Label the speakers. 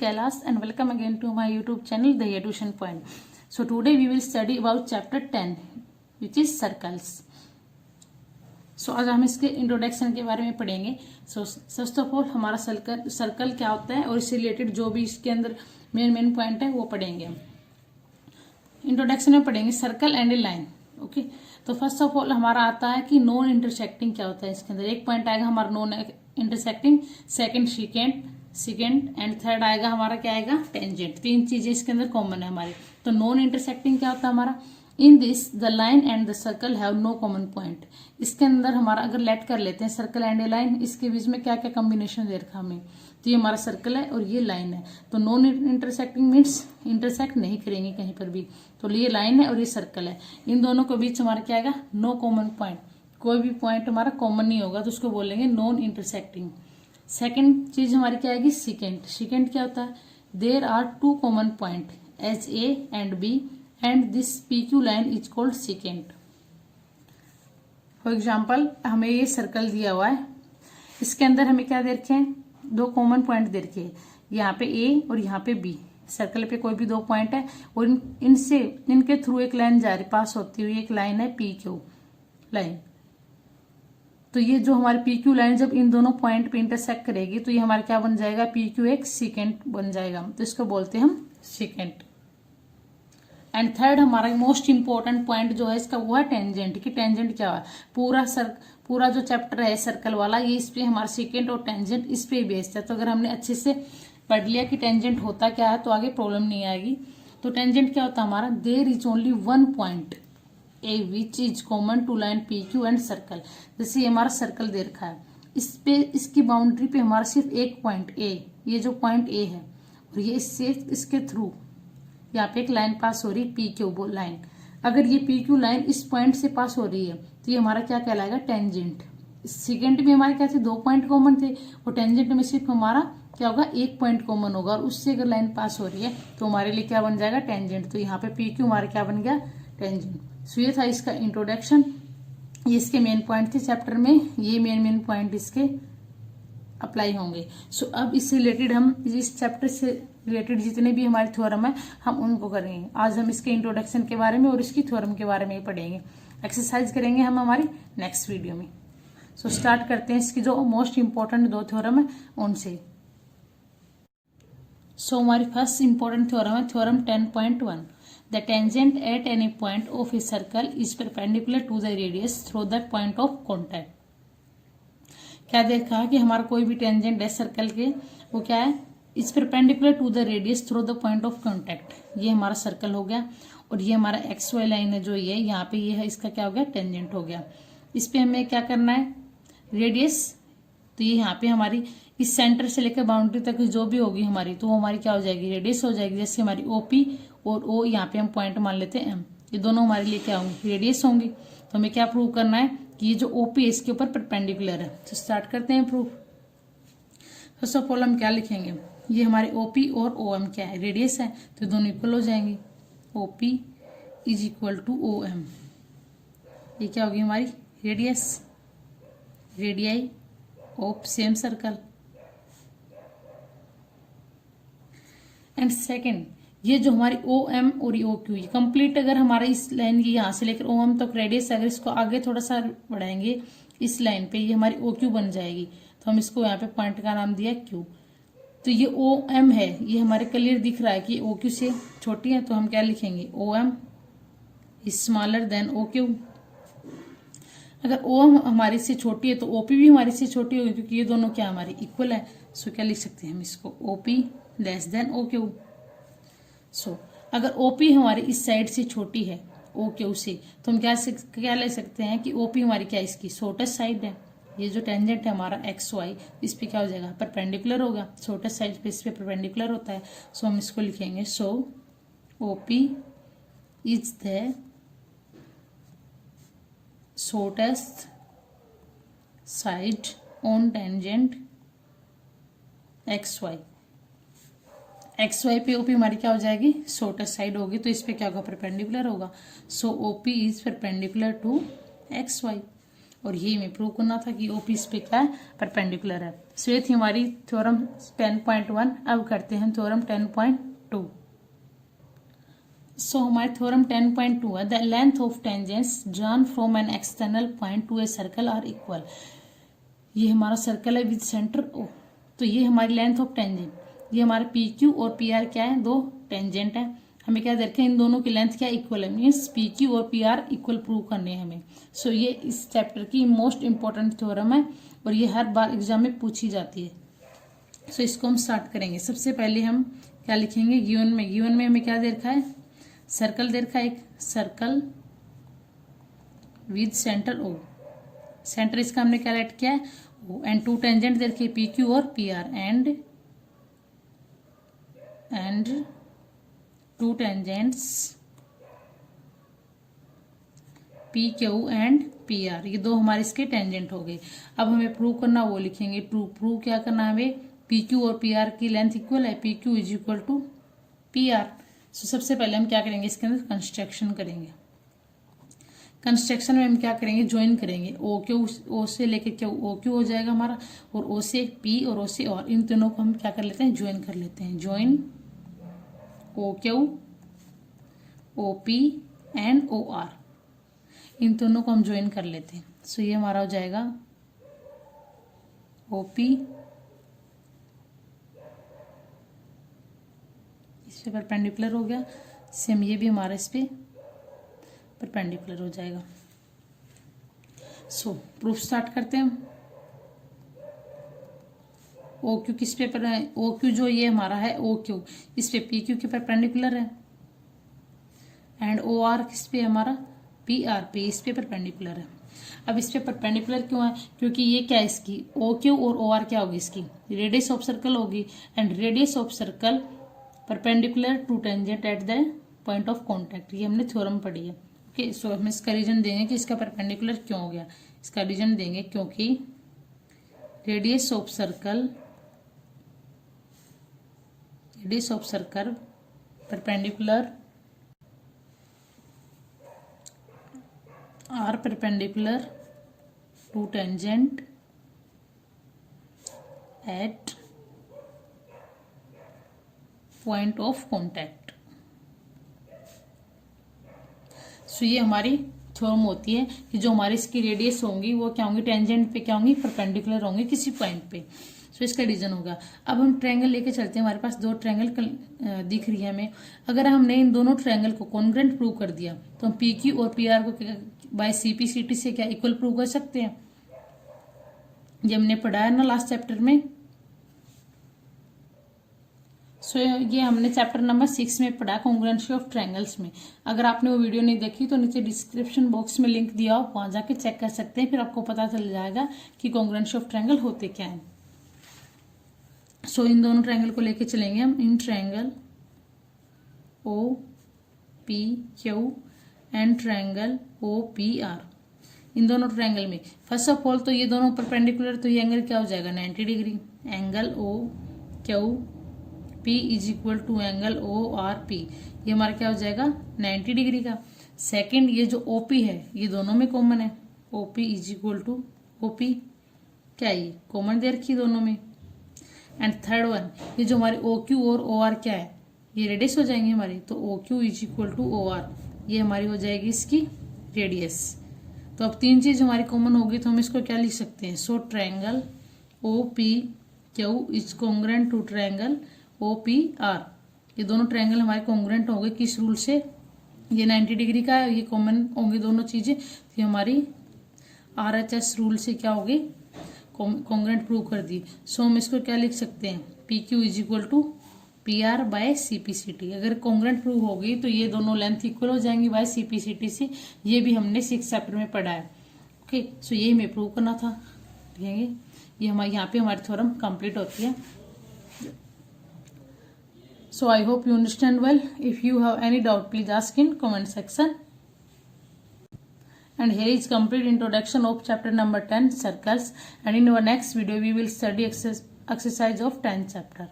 Speaker 1: Kailash and welcome again to my YouTube channel The Tuition Point. So today we will study about chapter 10 which is circles. So आज हम इसके introduction के बारे में पढ़ेंगे. So first of all हमारा circle क्या होता है और इससे रिलेटेड जो भी इसके अंदर मेन पॉइंट है वो पढ़ेंगे. इंट्रोडक्शन में पढ़ेंगे circle and A line. Okay, तो फर्स्ट ऑफ ऑल हमारा आता है कि नॉन इंटरसेक्टिंग क्या होता है. इसके अंदर एक पॉइंट आएगा हमारा non intersecting, second second and third आएगा हमारा क्या आएगा टेंजेंट. तीन चीजें इसके अंदर कॉमन है हमारी. तो नॉन इंटरसेक्टिंग क्या होता है हमारा, in this the line and the circle have no common point. इसके अंदर हमारा अगर लेट कर लेते हैं सर्कल एंड ए लाइन, इसके बीच में क्या क्या कॉम्बिनेशन दे रखा हमें. तो ये हमारा सर्कल है और ये लाइन है. तो नॉन इंटरसेक्टिंग मीन्स इंटरसेक्ट नहीं करेंगे कहीं पर भी. तो ये लाइन है और ये सर्कल है. इन दोनों के बीच हमारा क्या आएगा नो कॉमन पॉइंट. कोई भी पॉइंट हमारा कॉमन नहीं होगा तो उसको बोलेंगे नॉन इंटरसेक्टिंग. सेकेंड चीज हमारी क्या आएगी सेकेंड. सेकेंड क्या होता है, there are two common point H A and B and this P Q line is called secant. For example हमें ये सर्कल दिया हुआ है, इसके अंदर हमें क्या दे रखे हैं, दो कॉमन पॉइंट दे रखे हैं. यहाँ पे ए और यहाँ पे बी. सर्कल पे कोई भी दो पॉइंट है और इनके थ्रू एक लाइन जा रही पास होती हुई एक लाइन है पी क्यू लाइन. तो ये जो हमारी पी क्यू लाइन जब इन दोनों पॉइंट पे इंटरसेक्ट करेगी तो ये हमारा क्या बन जाएगा, पी क्यू एक सेकेंड बन जाएगा. तो इसको बोलते हैं हम सेकेंड. एंड थर्ड हमारा मोस्ट इंपॉर्टेंट पॉइंट जो है इसका वो है टेंजेंट. कि टेंजेंट क्या है, पूरा जो चैप्टर है सर्कल वाला ये इस पे हमारा सेकेंड और टेंजेंट इस पे बेस्ड है. तो अगर हमने अच्छे से पढ़ लिया कि टेंजेंट होता क्या है तो आगे प्रॉब्लम नहीं आएगी. तो टेंजेंट क्या होता है हमारा, there is only one point A which is common to line P Q and circle. जैसे ये हमारा सर्कल दे रखा है, इस पे इसकी बाउंड्री पे हमारा सिर्फ एक पॉइंट ए, ये जो पॉइंट ए है और ये इसके थ्रू यहाँ पे एक लाइन पास हो रही है पी क्यू लाइन. अगर ये पी क्यू लाइन इस पॉइंट से पास हो रही है तो ये हमारा क्या कहलाएगा टेंजेंट. सेकेंड में हमारे क्या थे, दो पॉइंट कॉमन थे और टेंजेंट में सिर्फ हमारा क्या होगा एक पॉइंट कॉमन होगा और उससे अगर लाइन पास हो रही है तो हमारे लिए क्या बन जाएगा टेंजेंट. तो यहाँ पे पी क्यू हमारा क्या बन गया टेंजेंट. सो ये था इसका इंट्रोडक्शन. ये इसके मेन पॉइंट थे चैप्टर में, ये मेन पॉइंट इसके अप्लाई होंगे. सो अब इससे रिलेटेड हम इस चैप्टर से रिलेटेड जितने भी हमारे थ्योरम है हम उनको करेंगे. आज हम इसके इंट्रोडक्शन के बारे में और इसकी थ्योरम के बारे में ही पढ़ेंगे. एक्सरसाइज करेंगे हम हमारी नेक्स्ट वीडियो में. सो स्टार्ट करते हैं इसकी जो मोस्ट इंपॉर्टेंट दो थ्योरम है उनसे. सो हमारी फर्स्ट इंपॉर्टेंट थ्योरम है theorem 10.1. The tangent at any point of a circle is perpendicular to the radius through the point of contact. क्या देखा कि हमारा कोई भी टेंजेंट है सर्कल के वो क्या है, is perpendicular to the radius through the point of contact. ये हमारा सर्कल हो गया और ये हमारा एक्स वाई लाइन है जो ये यहाँ पे ये है, इसका क्या हो गया टेंजेंट हो गया. इस पे हमें क्या करना है रेडियस. तो ये यहाँ पे हमारी इस सेंटर से लेकर बाउंड्री तक जो भी होगी हमारी तो वो हमारी क्या हो जाएगी रेडियस हो जाएगी. जैसे हमारी ओपी और ओ यहाँ पे हम पॉइंट मान लेते हैं एम, ये दोनों हमारे लिए क्या होंगी रेडियस होंगी. तो हमें क्या प्रूव करना है कि ये जो ओपी है इसके ऊपर परपेंडिकुलर है. तो स्टार्ट करते हैं प्रूफ. फर्स्ट ऑफ ऑल हम क्या लिखेंगे, ये हमारे ओपी और ओ एम क्या है रेडियस है तो दोनों इक्वल हो जाएंगे. OP is equal to O M. ये क्या होगी हमारी radius, radii of same circle. And secant ये जो हमारी ओ एम और ओ क्यू ये कंप्लीट अगर हमारे इस लाइन की यहाँ से लेकर ओ एम तक रेडियस अगर इसको आगे थोड़ा सा बढ़ाएंगे इस लाइन पे ये हमारी ओ क्यू बन जाएगी. तो हम इसको यहाँ पे पॉइंट का नाम दिया क्यू. तो ये ओ एम है, ये हमारे क्लियर दिख रहा है कि ओ क्यू से छोटी है तो हम क्या लिखेंगे O M is smaller than O Q. अगर ओ एम हमारी से छोटी है तो ओपी भी हमारी से छोटी होगी क्योंकि ये दोनों क्या हमारी इक्वल है. सो क्या लिख सकते हैं हम इसको OP less than O Q. So अगर ओपी हमारी इस साइड से छोटी है ओ क्यू से तो हम क्या ले सकते हैं कि ओपी हमारी क्या इसकी शॉर्टेस्ट साइड है. ये जो टेंजेंट है हमारा एक्स वाई इस पे क्या हो जाएगा परपेंडिकुलर होगा. शॉर्टेस्ट साइड पे इस पे परपेंडिकुलर होता है. सो हम इसको लिखेंगे so OP is the shortest side on tangent X Y. X Y पे ओपी हमारी क्या हो जाएगी शॉर्टेस्ट साइड होगी तो इस पे क्या होगा परपेंडिकुलर होगा. So OP is perpendicular to X Y. और ये हमें प्रूव करना था कि OP इस पे क्या है, परपेंडिकुलर है। सो ये थी हमारी थ्योरम 10.1। अब करते हैं थ्योरम 10.2। सो हमारे थ्योरम 10.2 है, the length of tangents drawn from an external point to a circle are equal. ये हमारा सर्कल है विद सेंटर O, तो ये हमारी लेंथ ऑफ टेंजेंट, ये हमारे PQ और PR क्या है, दो टेंजेंट है। हमें क्या देखे, इन दोनों की लेंथ क्या इक्वल है, मीन्स PQ और PR इक्वल प्रूव करने हैं हमें। सो ये इस चैप्टर की मोस्ट इंपॉर्टेंट थ्योरम है और ये हर बार एग्जाम में पूछी जाती है। सो इसको हम स्टार्ट करेंगे। सबसे पहले हम क्या लिखेंगे, गिवन में हमें क्या दे रखा है, सर्कल दे रखा है, एक circle with centre O, centre इसका हमने क्या राइट किया है O, एंड टू टेंजेंट दे रखे PQ और PR, and to tangents PQ and PR, ये दो हमारे इसके टेंजेंट हो गए। अब हमें प्रूव करना, वो लिखेंगे प्रूव क्या करना है हमें, PQ और PR की लेंथ इक्वल है, PQ is equal to PR। So सबसे पहले हम क्या करेंगे, इसके अंदर कंस्ट्रक्शन करेंगे। कंस्ट्रक्शन में हम क्या करेंगे, ज्वाइन करेंगे। O से लेके क्या OQ हो जाएगा हमारा, और O से P और O से R, इन दोनों को हम क्या कर लेते हैं, ज्वाइन कर लेते हैं। Join OQ OP and OR, इन दोनों को हम ज्वाइन कर लेते हैं। सो ये हमारा हो जाएगा OP, इस पे परपेंडिकुलर हो गया, सेम ये भी हमारा इस पे परपेंडिकुलर हो जाएगा। सो प्रूफ स्टार्ट करते हैं हम। OQ किस पे पर है, OQ जो ये हमारा है OQ, इस पे PQ के परपेंडिकुलर है, एंड OR किस पे हमारा PR पे, इस पे परपेंडिकुलर है। अब इस पे परपेंडिकुलर क्यों है, क्योंकि ये क्या है इसकी OQ और OR क्या होगी, इसकी रेडियस ऑफ सर्कल होगी, and radius of circle perpendicular to tangent at the point of contact, ये हमने थ्योरम पढ़ी है। ओके, सो हम इसका रीजन देंगे कि इसका परपेंडिकुलर क्यों हो गया। इसका रीजन देंगे क्योंकि radius of circle perpendicular are perpendicular to tangent at point of contact. So ये हमारी थ्योरम होती है कि जो हमारी इसकी रेडियस होंगी वो क्या होंगी, टेंजेंट पे क्या होंगी, परपेंडिकुलर होंगी किसी पॉइंट पे। सो इसका रीजन होगा। अब हम ट्रायंगल लेके चलते हैं, हमारे पास दो ट्रायंगल दिख रही है हमें। अगर हमने इन दोनों ट्रायंगल को कॉन्ग्रुएंट प्रूव कर दिया तो हम PQ और PR को बाय CP/CT से क्या इक्वल प्रूव कर सकते हैं। ये हमने पढ़ा है ना लास्ट चैप्टर में। सो ये हमने चैप्टर नंबर 6 में पढ़ा, कॉन्ग्रुएंसी ऑफ ट्रायंगल्स में। अगर आपने वो वीडियो नहीं देखी तो नीचे डिस्क्रिप्शन बॉक्स में लिंक दिया हो, वहां जाके चेक कर सकते हैं, फिर आपको पता चल जाएगा कि कॉन्ग्रुएंसी ऑफ ट्रायंगल होते क्या है। सो इन दोनों ट्रायंगल को लेके चलेंगे हम। In triangle OPQ and triangle OPR, इन दोनों ट्रायंगल में फर्स्ट ऑफ ऑल तो ये दोनों परपेंडिकुलर, तो ये एंगल क्या हो जाएगा 90 degree. Angle OQP is equal to angle ORP, ये हमारा क्या हो जाएगा 90 डिग्री का। सेकंड, ये जो OP है ये दोनों में कॉमन है, OP is equal to OP, क्या ये कॉमन दे रखी दोनों में। एंड थर्ड वन, ये जो हमारे OQ और OR क्या है, ये रेडियस हो जाएंगे हमारी, तो OQ is equal to OR, ये हमारी हो जाएगी इसकी रेडियस। तो अब तीन चीज हमारी कॉमन होगी, तो हम इसको क्या लिख सकते हैं। So triangle OPQ is congruent to triangle OPR, ये दोनों ट्रायंगल हमारे कॉन्ग्रुएंट होंगे किस रूल से, ये 90 डिग्री का है, ये कॉमन होंगी दोनों चीजें, तो ये हमारी RHS रूल से क्या होगी, कॉन्ग्रुएंट प्रूव कर दी। सो हम इसको क्या लिख सकते हैं, PQ is equal to PR by CP/CT। अगर कॉन्ग्रुएंट प्रूव होगी तो ये दोनों लेंथ इक्वल हो जाएंगी बाय CP/CT से, ये भी हमने 6 चैप्टर में पढ़ा है। ओके, सो ये हमें प्रूव करना था। देखेंगे ये हमारे यहाँ पे हमारी थ्योरम कंप्लीट होती है। So I hope you understand well. If you have any doubt please ask in comment section. And here is complete introduction of chapter number 10 circles, and in our next video we will study exercise of 10th chapter.